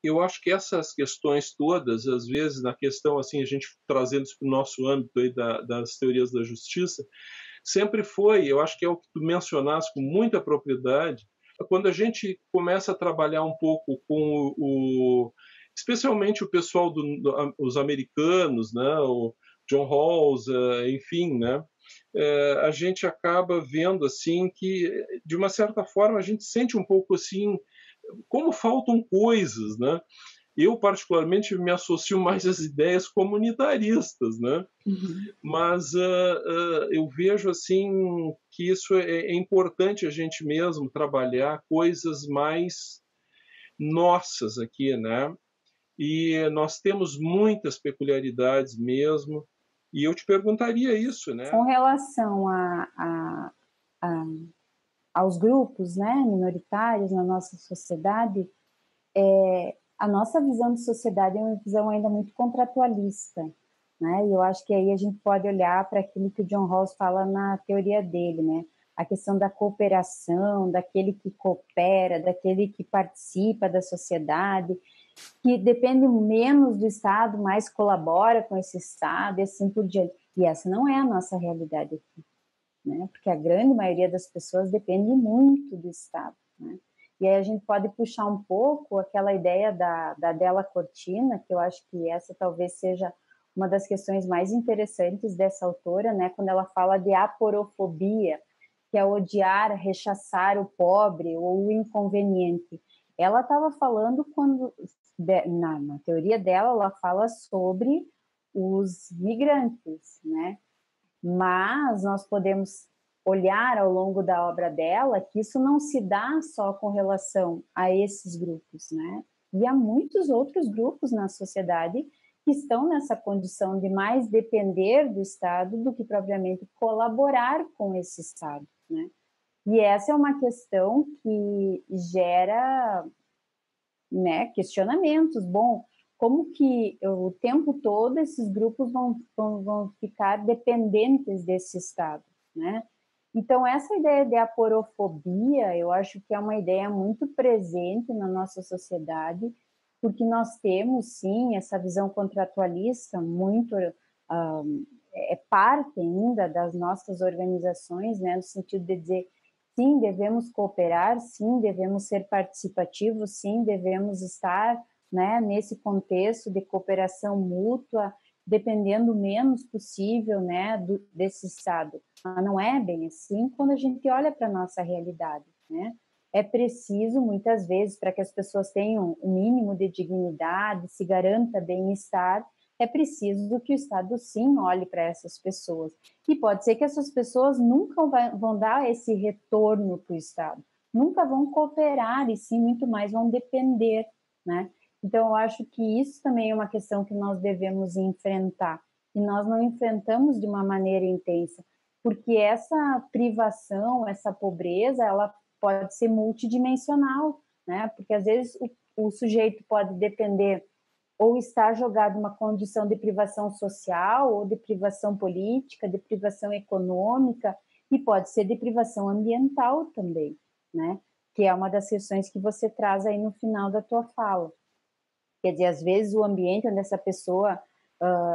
eu acho que essas questões todas, às vezes, na questão, assim, a gente trazendo isso para o nosso âmbito aí das teorias da justiça, sempre foi, eu acho que é o que tu mencionaste com muita propriedade, quando a gente começa a trabalhar um pouco com especialmente o pessoal os americanos, né, o John Rawls, enfim, né, a gente acaba vendo assim que, de uma certa forma, a gente sente um pouco assim como faltam coisas, né? Eu, particularmente, me associo mais às ideias comunitaristas, né? Uhum. Mas eu vejo assim que isso é importante a gente mesmo trabalhar coisas mais nossas aqui, né? E nós temos muitas peculiaridades mesmo. E eu te perguntaria isso, né? Com relação a, aos grupos, né, minoritários na nossa sociedade, a nossa visão de sociedade é uma visão ainda muito contratualista, né? E eu acho que aí a gente pode olhar para aquilo que o John Rawls fala na teoria dele, né? A questão da cooperação, daquele que coopera, daquele que participa da sociedade, que depende menos do Estado, mais colabora com esse Estado e assim por diante. E essa não é a nossa realidade aqui, né? Porque a grande maioria das pessoas depende muito do Estado, né? E aí a gente pode puxar um pouco aquela ideia da Della Cortina, que eu acho que essa talvez seja uma das questões mais interessantes dessa autora, né? Quando ela fala de aporofobia, que é odiar, rechaçar o pobre ou o inconveniente. Ela estava falando quando, na teoria dela, ela fala sobre os migrantes, né? Mas nós podemos olhar ao longo da obra dela que isso não se dá só com relação a esses grupos, né? E há muitos outros grupos na sociedade que estão nessa condição de mais depender do Estado do que propriamente colaborar com esse Estado, né? E essa é uma questão que gera, né, questionamentos. Bom, como que o tempo todo esses grupos vão ficar dependentes desse Estado, né? Então, essa ideia de aporofobia, eu acho que é uma ideia muito presente na nossa sociedade, porque nós temos, sim, essa visão contratualista muito, é parte ainda das nossas organizações, né, no sentido de dizer, sim, devemos cooperar, sim, devemos ser participativos, sim, devemos estar, né, nesse contexto de cooperação mútua, dependendo o menos possível, né, desse Estado. Mas não é bem assim quando a gente olha para a nossa realidade, né? É preciso, muitas vezes, para que as pessoas tenham um mínimo de dignidade, se garanta bem-estar, é preciso que o Estado, sim, olhe para essas pessoas. E pode ser que essas pessoas nunca vão dar esse retorno para o Estado, nunca vão cooperar e, sim, muito mais vão depender, né? Então, eu acho que isso também é uma questão que nós devemos enfrentar. E nós não enfrentamos de uma maneira intensa, porque essa privação, essa pobreza, ela pode ser multidimensional, né? Porque às vezes o sujeito pode depender ou estar jogado numa condição de privação social, ou de privação política, de privação econômica, e pode ser de privação ambiental também, né? Que é uma das questões que você traz aí no final da tua fala. Quer dizer, às vezes o ambiente onde essa pessoa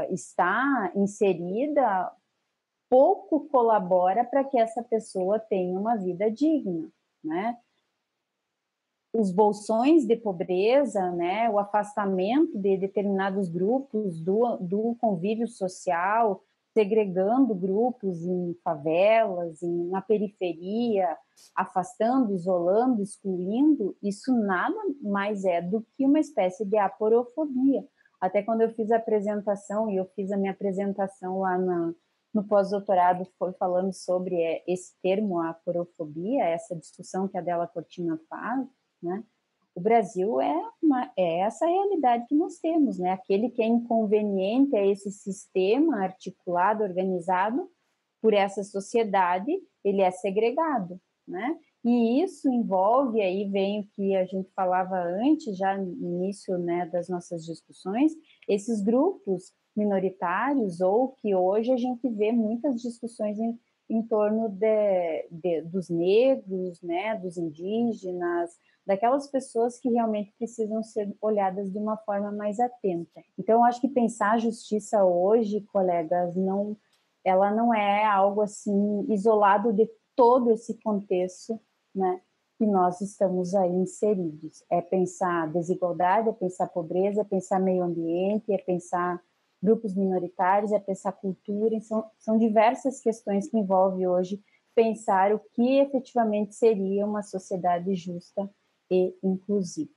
está inserida pouco colabora para que essa pessoa tenha uma vida digna, né? Os bolsões de pobreza, né, o afastamento de determinados grupos do convívio social, segregando grupos em favelas, na periferia, afastando, isolando, excluindo, isso nada mais é do que uma espécie de aporofobia. Até quando eu fiz a apresentação, e eu fiz a minha apresentação lá no pós-doutorado, foi falando sobre esse termo, a aporofobia, essa discussão que a Della Cortina faz, né? O Brasil é essa realidade que nós temos, né? Aquele que é inconveniente a esse sistema articulado, organizado por essa sociedade, ele é segregado, né? E isso envolve, aí vem o que a gente falava antes, já no início, né, das nossas discussões, esses grupos minoritários, ou que hoje a gente vê muitas discussões em torno dos negros, né, dos indígenas, daquelas pessoas que realmente precisam ser olhadas de uma forma mais atenta. Então, eu acho que pensar a justiça hoje, colegas, ela não é algo assim isolado de todo esse contexto, né, que nós estamos aí inseridos. É pensar desigualdade, é pensar pobreza, é pensar meio ambiente, é pensar grupos minoritários, é pensar cultura, são diversas questões que envolvem hoje pensar o que efetivamente seria uma sociedade justa e inclusiva.